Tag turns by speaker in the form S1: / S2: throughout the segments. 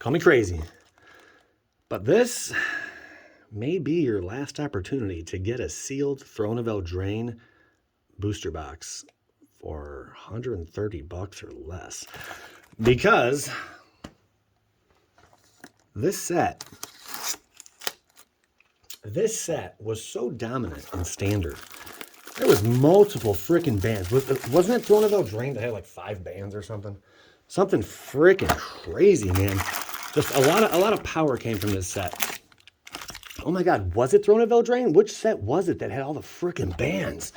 S1: Call me crazy. But this may be your last opportunity to get a sealed Throne of Eldraine booster box for $130 or less. Because this set was so dominant in Standard. There was multiple freaking bands. Wasn't it Throne of Eldraine that had like 5 bands or something? Something freaking crazy, man. Just a lot of power came from this set. Oh my God, was it Throne of Eldraine? Which set was it that had all the freaking bands?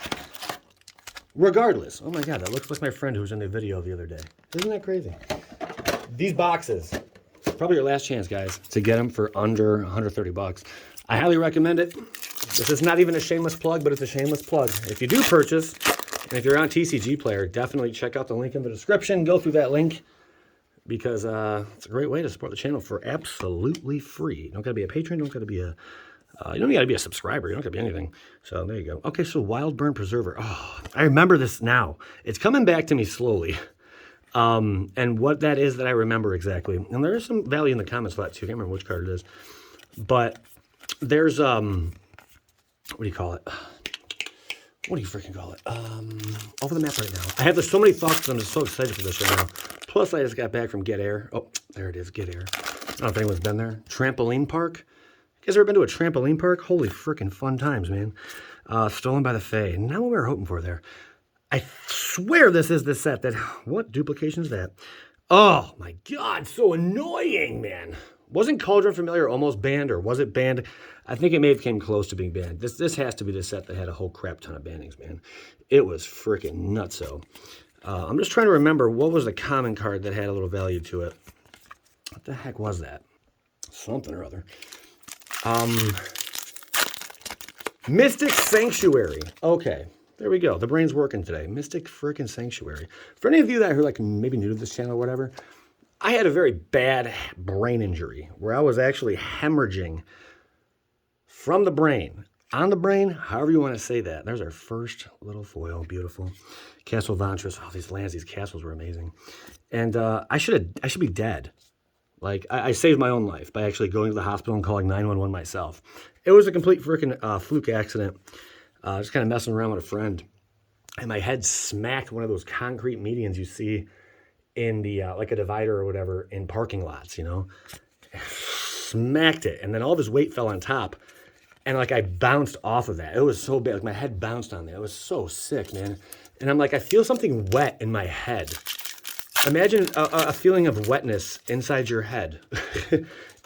S1: Regardless, oh my God, that looks like my friend who was in the video the other day. Isn't that crazy? These boxes, probably your last chance, guys, to get them for under 130 bucks. I highly recommend it. This is not even a shameless plug, but it's a shameless plug. If you do purchase, and if you're on TCG Player, definitely check out the link in the description. Go through that link because it's a great way to support the channel for absolutely free. You don't got to be a patron. You don't got to be a you don't got to be a subscriber. You don't got to be anything. So there you go. Okay, so Wild Burn Preserver. Oh, I remember this now. It's coming back to me slowly. And what that is that I remember exactly. And there is some value in the comments for that too. I can't remember which card it is. But there's what do you call it? What do you freaking call it? Over the map right now. I have so many thoughts, and I'm just so excited for this right now. Plus, I just got back from Get Air. Oh, there it is, Get Air. I don't know if anyone's been there. Trampoline Park. You guys ever been to a trampoline park? Holy freaking fun times, man. Stolen by the Fae. Not what we were hoping for there. I swear this is the set that... What duplication is that? Oh, my God. So annoying, man. Wasn't Cauldron Familiar almost banned, or was it banned? I think it may have came close to being banned. This has to be the set that had a whole crap ton of bannings, man. It was freaking nutso. I'm just trying to remember what was the common card that had a little value to it. What the heck was that? Something or other. Mystic Sanctuary. Okay, there we go. The brain's working today. Mystic freaking Sanctuary. For any of you that are like maybe new to this channel or whatever, I had a very bad brain injury where I was actually hemorrhaging from the brain, on the brain, however you want to say that. There's our first little foil, beautiful. Castle Ventress. Oh, these lands, these castles were amazing. And I should be dead. Like, I saved my own life by actually going to the hospital and calling 911 myself. It was a complete freaking fluke accident. Just kind of messing around with a friend. And my head smacked one of those concrete medians you see in the, like a divider or whatever, in parking lots, you know. Smacked it. And then all of his weight fell on top. And, like, I bounced off of that. It was so bad. Like, my head bounced on that. It was so sick, man. And I'm like, I feel something wet in my head. Imagine a feeling of wetness inside your head,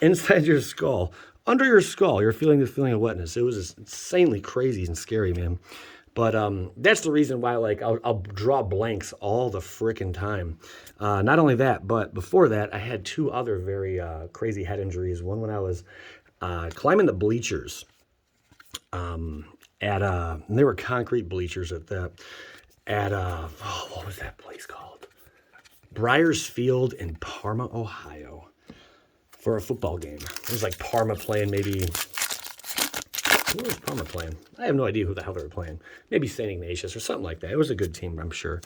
S1: inside your skull, under your skull. You're feeling this feeling of wetness. It was insanely crazy and scary, man. But that's the reason why, like, I'll draw blanks all the freaking time. Not only that, but before that, I had 2 other very crazy head injuries. One when I was climbing the bleachers. And they were concrete bleachers at that. What was that place called? Briars Field in Parma, Ohio, for a football game. It was like Parma playing maybe... Who was Parma playing? I have no idea who the hell they were playing. Maybe St. Ignatius or something like that. It was a good team, I'm sure.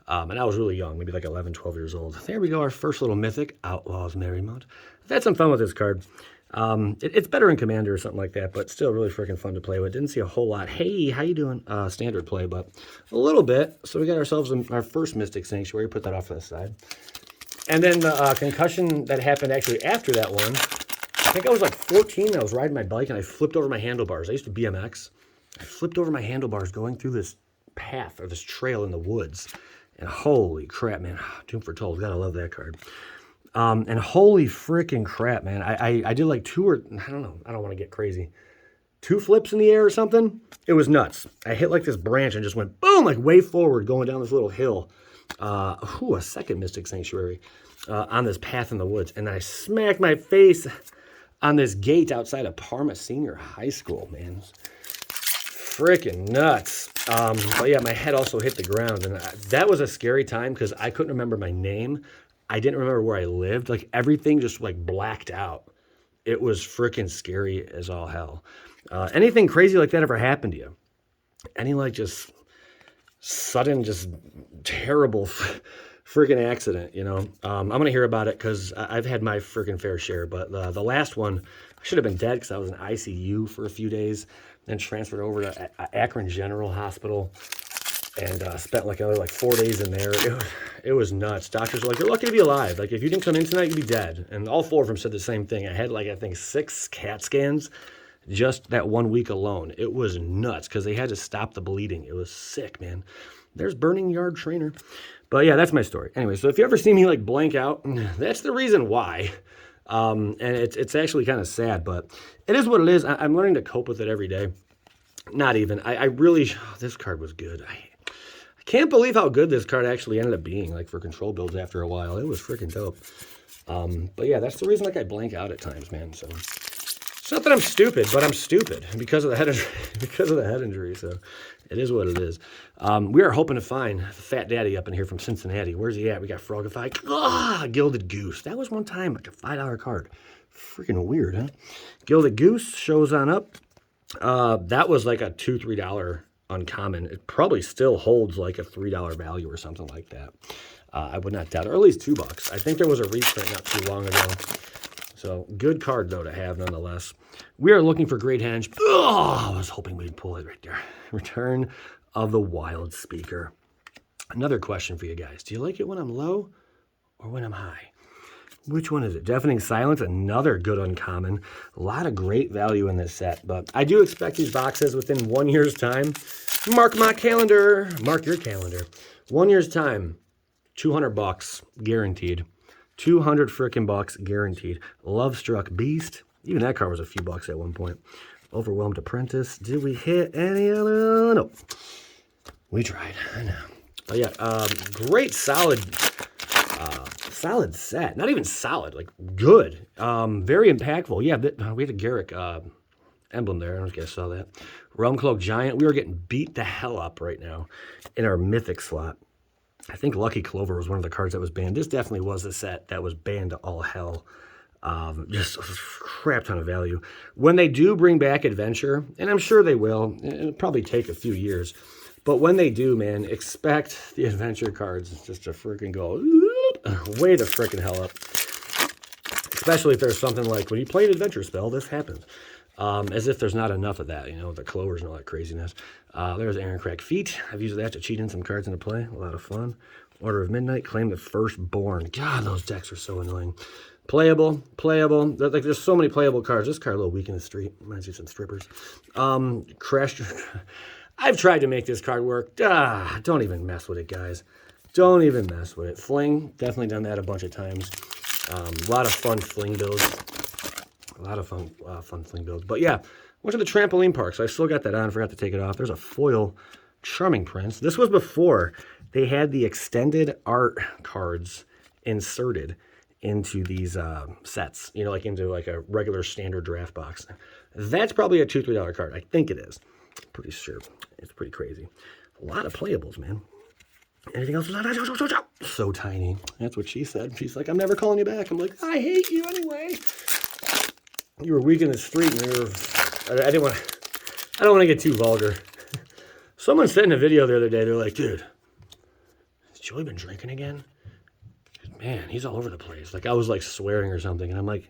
S1: And I was really young, maybe like 11, 12 years old. There we go, our first little mythic, Outlaws Merrymount. I've had some fun with this card. It's better in Commander or something like that, but still really freaking fun to play with. Didn't see a whole lot. Hey, how you doing? Standard play, but a little bit. So we got ourselves our first Mystic Sanctuary. Put that off to the side. And then the concussion that happened actually after that one. I think I was like 14. I was riding my bike and I flipped over my handlebars. I used to BMX. I flipped over my handlebars going through this path or this trail in the woods. And holy crap, man. Doom for Told. Gotta love that card. And holy freaking crap, man. I did like 2 or, I don't know. I don't want to get crazy. 2 flips in the air or something. It was nuts. I hit like this branch and just went boom, like way forward going down this little hill. A second Mystic Sanctuary on this path in the woods. And I smacked my face on this gate outside of Parma Senior High School, man. Freaking nuts. But yeah, my head also hit the ground. And that was a scary time because I couldn't remember my name. I didn't remember where I lived. Like, everything just, like, blacked out. It was freaking scary as all hell. Anything crazy like that ever happened to you? Any, like, just sudden, just terrible freaking accident, you know. I'm going to hear about it because I've had my freaking fair share. But the last one, I should have been dead because I was in ICU for a few days, then transferred over to Akron General Hospital and spent like another 4 days in there. It was nuts. Doctors were like, you're lucky to be alive. Like, if you didn't come in tonight, you'd be dead. And all 4 of them said the same thing. I had I think 6 CAT scans just that 1 week alone. It was nuts because they had to stop the bleeding. It was sick, man. There's Burning Yard Trainer. But yeah, that's my story. Anyway, so if you ever see me blank out, that's the reason why. And it's actually kind of sad, but it is what it is. I'm learning to cope with it every day. Not even. I really, this card was good. I can't believe how good this card actually ended up being, for control builds after a while. It was freaking dope. But yeah, that's the reason I blank out at times, man. So it's not that I'm stupid, but I'm stupid because of the head injury. So it is what it is. We are hoping to find Fat Daddy up in here from Cincinnati. Where's he at? We got Frogify. Gilded Goose. That was one time a $5 card. Freaking weird, huh? Gilded Goose shows on up. That was a $2, $3 uncommon. It probably still holds a $3 value or something like that. I would not doubt it, or at least $2. I think there was a reprint not too long ago. So good card though to have nonetheless. We are looking for Great Henge. Oh, I was hoping we'd pull it right there. Return of the Wild Speaker. Another question for you guys. Do you like it when I'm low or when I'm high? Which one is it? Deafening Silence, another good uncommon. A lot of great value in this set, but I do expect these boxes within 1 year's time. Mark my calendar. Mark your calendar. 1 year's time, $200 guaranteed. 200 frickin' bucks guaranteed. Love Struck Beast. Even that card was a few bucks at one point. Overwhelmed Apprentice. Did we hit any other? No. We tried. I know. But yeah, great solid set. Not even solid, good. Very impactful. Yeah, we had a Garrick emblem there. I don't know if you guys saw that. Realm Cloak Giant. We were getting beat the hell up right now in our Mythic slot. I think Lucky Clover was one of the cards that was banned. This definitely was a set that was banned to all hell. Just a crap ton of value. When they do bring back Adventure, and I'm sure they will, it'll probably take a few years, but when they do, man, expect the Adventure cards just to freaking go way the freaking hell up. Especially if there's something like, when you play an Adventure spell, this happens. As if there's not enough of that, the Clovers and all that craziness. There's Aaron Crack Feet. I've used that to cheat in some cards into play. A lot of fun. Order of Midnight. Claim the Firstborn. God, those decks are so annoying. Playable. There's so many playable cards. This card a little weak in the street. Reminds me of some strippers. Crash. I've tried to make this card work. Don't even mess with it, guys. Don't even mess with it. Fling. Definitely done that a bunch of times. A lot of fun fling builds. A lot of fun fling builds. But yeah, went to the trampoline park, so I still got that on. Forgot to take it off. There's a foil Charming Prince. This was before they had the extended art cards inserted into these sets, into a regular standard draft box. That's probably a $2, $3 card. I think it is. Pretty sure. It's pretty crazy. A lot of playables, man. Anything else? So tiny. That's what she said. She's like, I'm never calling you back. I'm like, I hate you anyway. You were weak in the street, and I don't want to get too vulgar. Someone said in a video the other day, they're like, dude, has Joey been drinking again? Man, he's all over the place. I was swearing or something, and I'm like,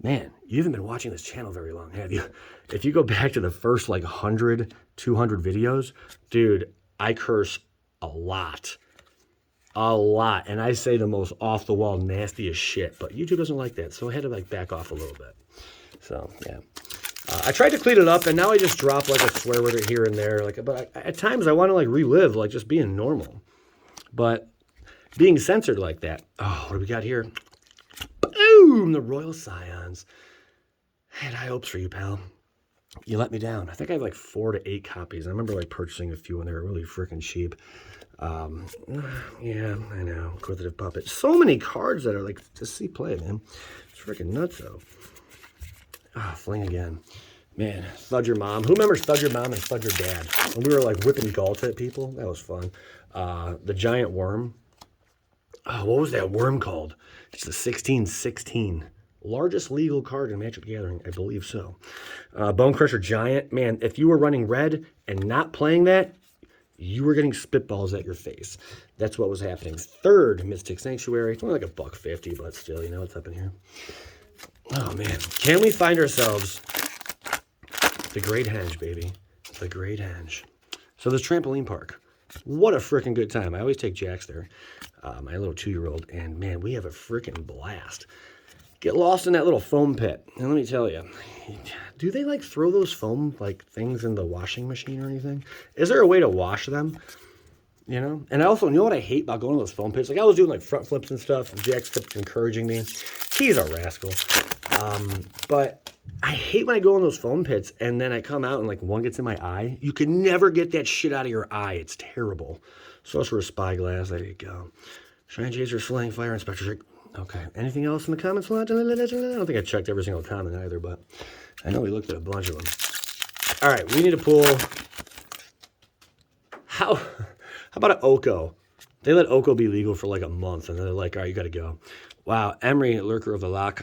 S1: man, you haven't been watching this channel very long, have you? If you go back to the first 100, 200 videos, dude, I curse a lot. And I say the most off-the-wall, nastiest shit, but YouTube doesn't like that, so I had to back off a little bit. So, yeah. I tried to clean it up, and now I just drop a swear word here and there. But at times I want to relive just being normal. But being censored like that. Oh, what do we got here? Boom! The Royal Scions. I had high hopes for you, pal. You let me down. I think I have 4 to 8 copies. I remember purchasing a few when they were really freaking cheap. Yeah, I know. Inquisitive Puppet. So many cards that are to see play, man. It's freaking nuts, though. Fling again. Man, Thud Your Mom. Who remembers Thud Your Mom and Thud Your Dad? When we were whipping Galt at people? That was fun. The Giant Worm. Oh, what was that worm called? It's the 1616. Largest legal card in Magic the Gathering, I believe so. Bone Crusher Giant. Man, if you were running red and not playing that, You were getting spitballs at your face. That's what was happening. Third Mystic Sanctuary. It's only like $1.50, but still, you know what's up in here. Oh, man. Can we find ourselves the Great Henge, baby? The Great Henge. So this trampoline park. What a freaking good time. I always take Jax there, my little 2-year-old, and, man, we have a freaking blast. Get lost in that little foam pit. And let me tell you, do they, like, throw those foam, like, things in the washing machine or anything? Is there a way to wash them? You know? And I also, you know what I hate about going to those foam pits? Like, I was doing, like, front flips and stuff, and Jax kept encouraging me. He's a rascal. But I hate when I go in those foam pits, and then I come out, and, like, one gets in my eye. You can never get that shit out of your eye. It's terrible. So that's for a spyglass. There you go. Shrine Chaser, Slaying Fire, Inspector. Okay. Anything else in the comments? I don't think I checked every single comment either, but I know we looked at a bunch of them. All right, we need to pull. How about an Oko? They let Oko be legal for like a month, and then they're like, all right, you got to go. Wow, Emery, Lurker of the Lock.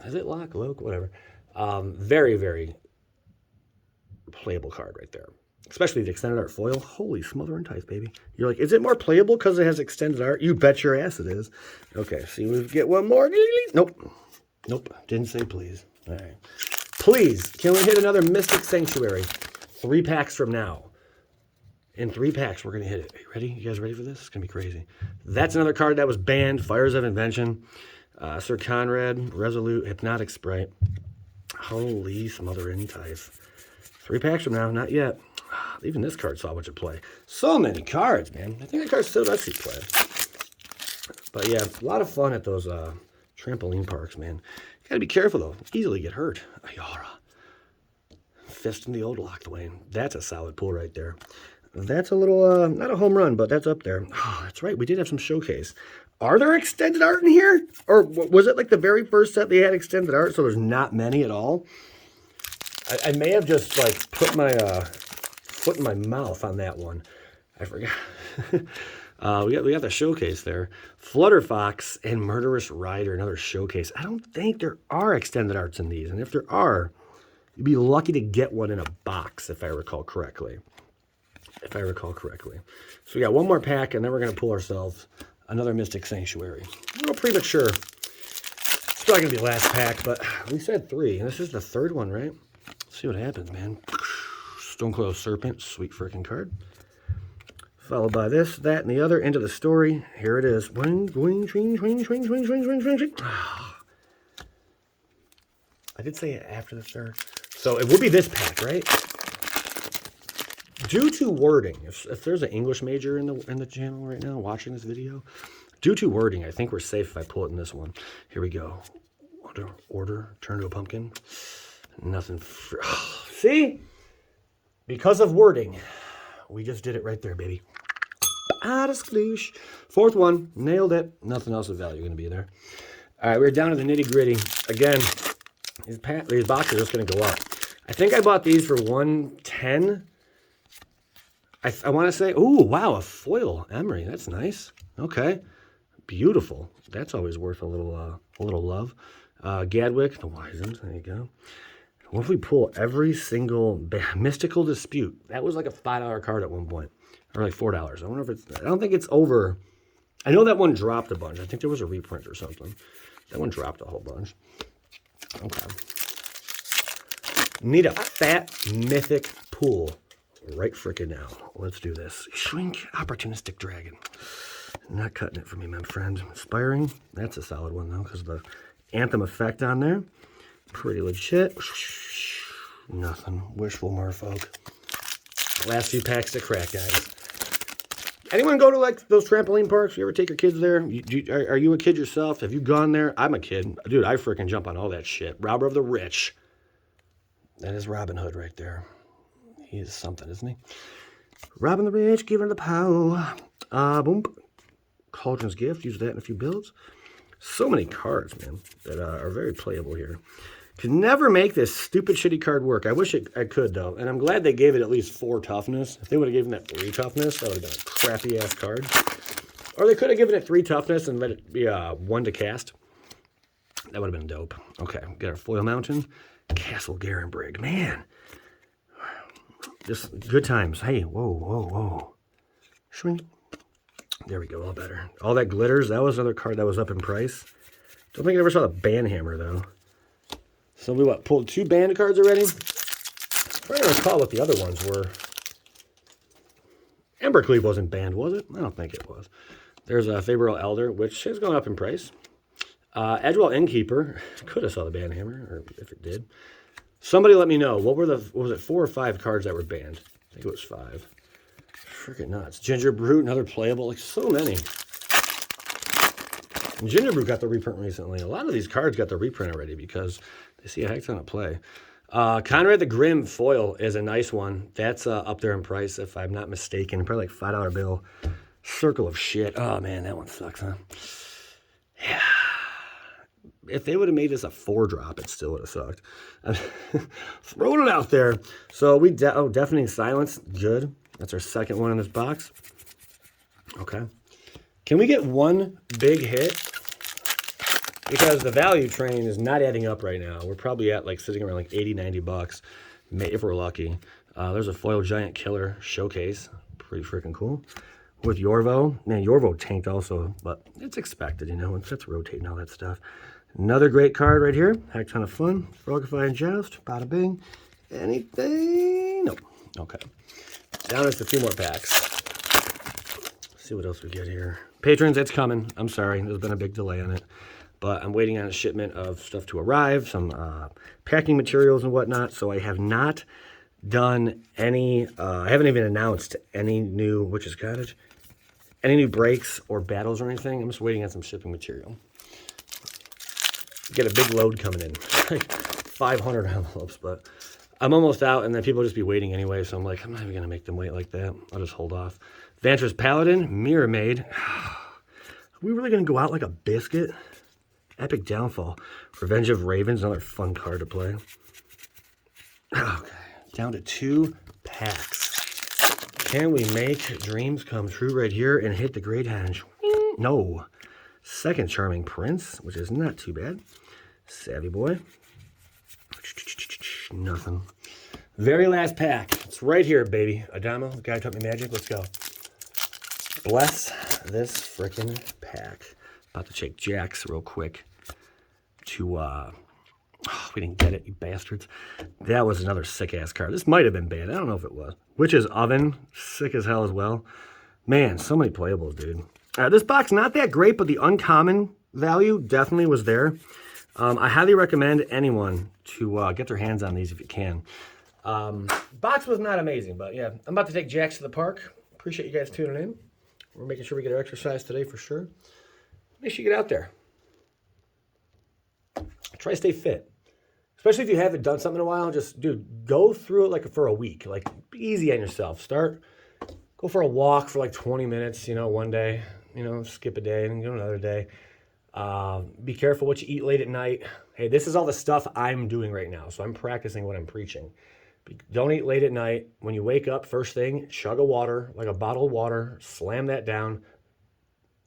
S1: Is it Lock, Loke, whatever. Very, very playable card right there. Especially the extended art foil. Holy smother and ties, baby. You're like, is it more playable because it has extended art? You bet your ass it is. Okay, see, we get one more. Nope. Nope. Didn't say please. All right. Please, can we hit another Mystic Sanctuary? 3 packs from now. In 3 packs, we're going to hit it. Are you ready? You guys ready for this? It's going to be crazy. That's another card that was banned. Fires of Invention. Sir Conrad. Resolute. Hypnotic Sprite. Holy smother and ties. 3 packs from now. Not yet. Even this card saw what you play. So many cards, man. I think that card still does see play. But yeah, a lot of fun at those trampoline parks, man. You gotta be careful though. Easily get hurt. Ayara. Fist in the old locked way. That's a solid pull right there. That's a little, not a home run, but that's up there. Oh, that's right. We did have some showcase. Are there extended art in here? Or was it like the very first set they had extended art, so there's not many at all? I may have just like put my foot in my mouth on that one. I forgot. we got the showcase there. Flutterfox and Murderous Rider, another showcase. I don't think there are extended arts in these. And if there are, you'd be lucky to get one in a box, if I recall correctly. So we got one more pack, and then we're going to pull ourselves another Mystic Sanctuary. A little premature. It's probably going to be the last pack, but we said 3. And this is the 3rd one, right? Let's see what happens, man. Stonecoil Serpent, sweet freaking card. Followed by this, that, and the other. Into the story. Here it is. I did say it after the 3rd. So it will be this pack, right? Due to wording, if there's an English major in the channel right now watching this video, due to wording, I think we're safe if I pull it in this one. Here we go. Order, turn to a pumpkin. Nothing. See? Because of wording, we just did it right there, baby. Out of sploosh. 4th one. Nailed it. Nothing else of value going to be there. All right, we're down to the nitty gritty. Again, these boxes are just going to go up. I think I bought these for $110. I want to say, oh, wow, a foil Emery. That's nice. Okay. Beautiful. That's always worth a little love. Gadwick, the Wisens. There you go. What if we pull every single Mystical Dispute? That was like a $5 card at one point. Or like $4. I wonder if it's... I don't think it's over... I know that one dropped a bunch. I think there was a reprint or something. That one dropped a whole bunch. Okay. Need a fat mythic pool right frickin' now. Let's do this. Shrink Opportunistic Dragon. Not cutting it for me, my friend. Inspiring. That's a solid one, though, because of the Anthem effect on there. Pretty legit. Nothing. Wishful merfolk. Last few packs to crack, guys. Anyone go to like those trampoline parks? You ever take your kids there? Are you a kid yourself? Have you gone there? I'm a kid. Dude, I freaking jump on all that shit. Robber of the rich. That is Robin Hood right there. He is something, isn't he? Robin the rich, giving the power. Boom. Cauldron's Gift. Use that in a few builds. So many cards, man, that are very playable here. Could never make this stupid shitty card work. I wish I could, though. And I'm glad they gave it at least 4 toughness. If they would have given that 3 toughness, that would have been a crappy-ass card. Or they could have given it 3 toughness and let it be 1 to cast. That would have been dope. Okay, got our Foil Mountain. Castle Garenbrig. Man. Just good times. Hey, whoa. Swing. There we go, all better. All that glitters, that was another card that was up in price. Don't think I ever saw the Banhammer, though. So we, pulled 2 band cards already? I'm trying to recall what the other ones were. Embercleave wasn't banned, was it? I don't think it was. There's a Favorite Elder, which has gone up in price. Edgewell Innkeeper. Could have saw the Banhammer, or if it did. Somebody let me know. What was it, 4 or 5 cards that were banned? I think it was 5. Freaking nuts. Ginger Brute, another playable. Like, so many. And Ginger Brute got the reprint recently. A lot of these cards got the reprint already because they see a heck ton of play. Conrad the Grim foil is a nice one. That's up there in price, if I'm not mistaken. Probably like $5 bill. Circle of shit. Oh, man, that one sucks, huh? Yeah. If they would have made this a 4-drop, it still would have sucked. Throwing it out there. So we Deafening Silence. Good. That's our second one in this box. Okay. Can we get one big hit? Because the value train is not adding up right now. We're probably at like sitting around like 80, 90 bucks, if we're lucky. There's a foil Giant Killer showcase. Pretty freaking cool. With Yorvo. Man, Yorvo tanked also, but it's expected, you know, and it's rotating all that stuff. Another great card right here. Heck ton of fun. Frogify and Joust. Bada bing. Anything? Nope. Okay. Down to a few more packs. Let's see what else we get here. Patrons, it's coming. I'm sorry. There's been a big delay on it. But I'm waiting on a shipment of stuff to arrive, some packing materials and whatnot. So I have not done any, I haven't even announced any new Witch's Cottage, any new breaks or battles or anything. I'm just waiting on some shipping material. Get a big load coming in, like 500 envelopes, but I'm almost out, and then people will just be waiting anyway, so I'm like, I'm not even going to make them wait like that. I'll just hold off. Vantress Paladin, Mirror Maid. Are we really going to go out like a biscuit? Epic Downfall. Revenge of Ravens, another fun card to play. Okay, down to 2 packs. Can we make dreams come true right here and hit the Great Henge? No. Second Charming Prince, which is not too bad. Savvy Boy. Nothing. Very last pack. It's right here, baby. Adamo, the guy who taught me magic. Let's go. Bless this freaking pack. About to check Jax real quick. We didn't get it, you bastards. That was another sick-ass card. This might have been banned. I don't know if it was. Witch's Oven. Sick as hell as well. Man, so many playables, dude. This box, not that great, but the uncommon value definitely was there. I highly recommend anyone to get their hands on these if you can. Box was not amazing, but yeah. I'm about to take Jax to the park. Appreciate you guys tuning in. We're making sure we get our exercise today for sure. Make sure you get out there. Try to stay fit. Especially if you haven't done something in a while, just, dude, go through it like for a week. Like, be easy on yourself. Go for a walk for like 20 minutes, you know, one day. You know, skip a day and go another day. Be careful what you eat late at night. Hey, this is all the stuff I'm doing right now, so I'm practicing what I'm preaching. Don't eat late at night. When you wake up, first thing, chug a water, like a bottle of water, slam that down.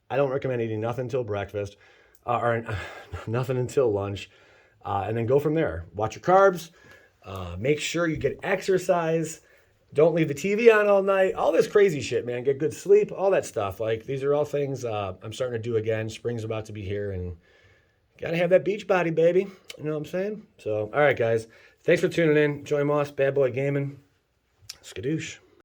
S1: I don't recommend eating nothing until breakfast, or nothing until lunch, and then go from there. Watch your carbs. Make sure you get exercise. Don't leave the TV on all night. All this crazy shit, man. Get good sleep, all that stuff. Like, these are all things I'm starting to do again. Spring's about to be here, and gotta have that beach body, baby. You know what I'm saying? So, all right, guys. Thanks for tuning in. Joey Moss, Bad Boy Gaming. Skadoosh.